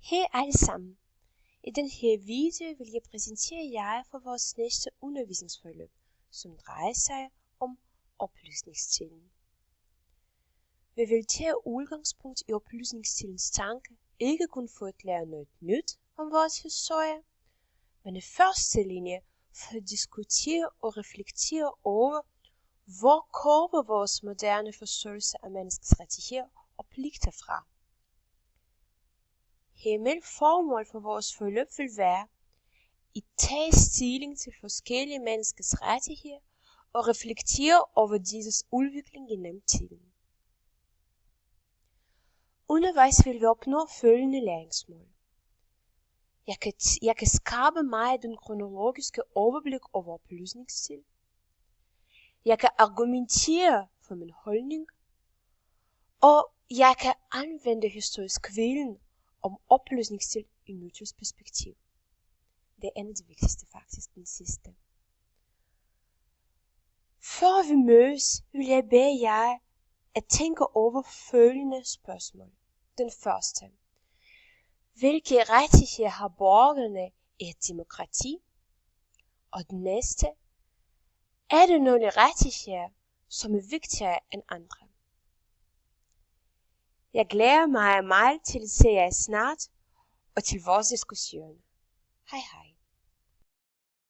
Hej alle sammen. I den her video vil jeg præsentere jer for vores næste undervisningsforløb, som drejer sig om oplysningstiden. Vi vil tage udgangspunkt i oplysningstidens tanke, ikke kun for at lære noget nyt om vores historie, men i første linje for at diskutere og reflektere over, hvor kommer vores moderne forståelse af menneskets rettigheder og pligter fra. Hermed formål for vores forløb vil være at tage stilling til forskellige menneskers rettigheder og reflektere over disses udvikling gennem tiden. Undervejs vil vi opnå følgende læringsmål. Jeg kan skabe mig den kronologiske overblik over oplysningstid. Jeg kan argumentere for min holdning, og jeg kan anvende historisk viden om oplysningstid i nutidsperspektiv. Det er en af de vigtigste faktisk, den sidste. Før vi mødes, vil jeg bede jer at tænke over følgende spørgsmål. Den første. Hvilke rettigheder har borgerne i et demokrati? Og den næste. Er der nogle rettigheder, som er vigtigere end andre? Jeg glæder mig meget til at se jer snart og til vores diskussion. Hej hej.